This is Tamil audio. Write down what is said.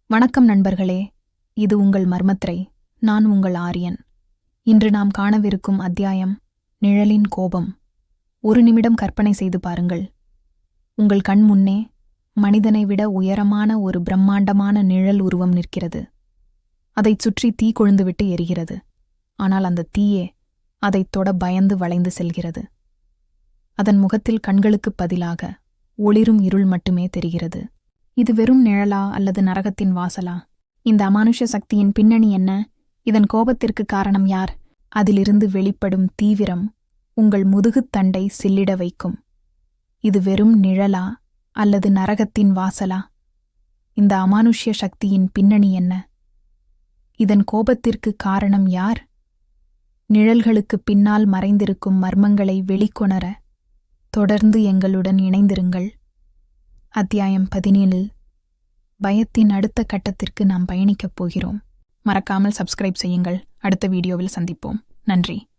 வணக்கம் நண்பர்களே, இது உங்கள் மர்மத்திரை. நான் உங்கள் ஆரியன். இன்று நாம் காணவிருக்கும் அத்தியாயம் நிழலின் கோபம். ஒரு நிமிடம் கற்பனை செய்து பாருங்கள். உங்கள் கண் முன்னே மனிதனை விட உயரமான ஒரு பிரம்மாண்டமான நிழல் உருவம் நிற்கிறது. அதைச் சுற்றி தீ கொழுந்துவிட்டு எரிகிறது. ஆனால் அந்த தீயே அதைத் தொட பயந்து வளைந்து செல்கிறது. அதன் முகத்தில் கண்களுக்குப் பதிலாக ஒளிரும் இருள் மட்டுமே தெரிகிறது. இது வெறும் நிழலா அல்லது நரகத்தின் வாசலா? இந்த அமானுஷ்ய சக்தியின் பின்னணி என்ன? இதன் கோபத்திற்கு காரணம் யார்? அதிலிருந்து வெளிப்படும் தீவிரம் உங்கள் முதுகுத்தண்டை சில்லிட வைக்கும். இது வெறும் நிழலா அல்லது நரகத்தின் வாசலா? இந்த அமானுஷ்ய சக்தியின் பின்னணி என்ன? இதன் கோபத்திற்கு காரணம் யார்? நிழல்களுக்குப் பின்னால் மறைந்திருக்கும் மர்மங்களை வெளிக்கொணர தொடர்ந்து எங்களுடன் இணைந்திருங்கள். அத்தியாயம் 17. பயத்தின் அடுத்த கட்டத்திற்கு நாம் பயணிக்கப் போகிறோம். மறக்காமல் சப்ஸ்கிரைப் செய்யுங்கள். அடுத்த வீடியோவில் சந்திப்போம். நன்றி.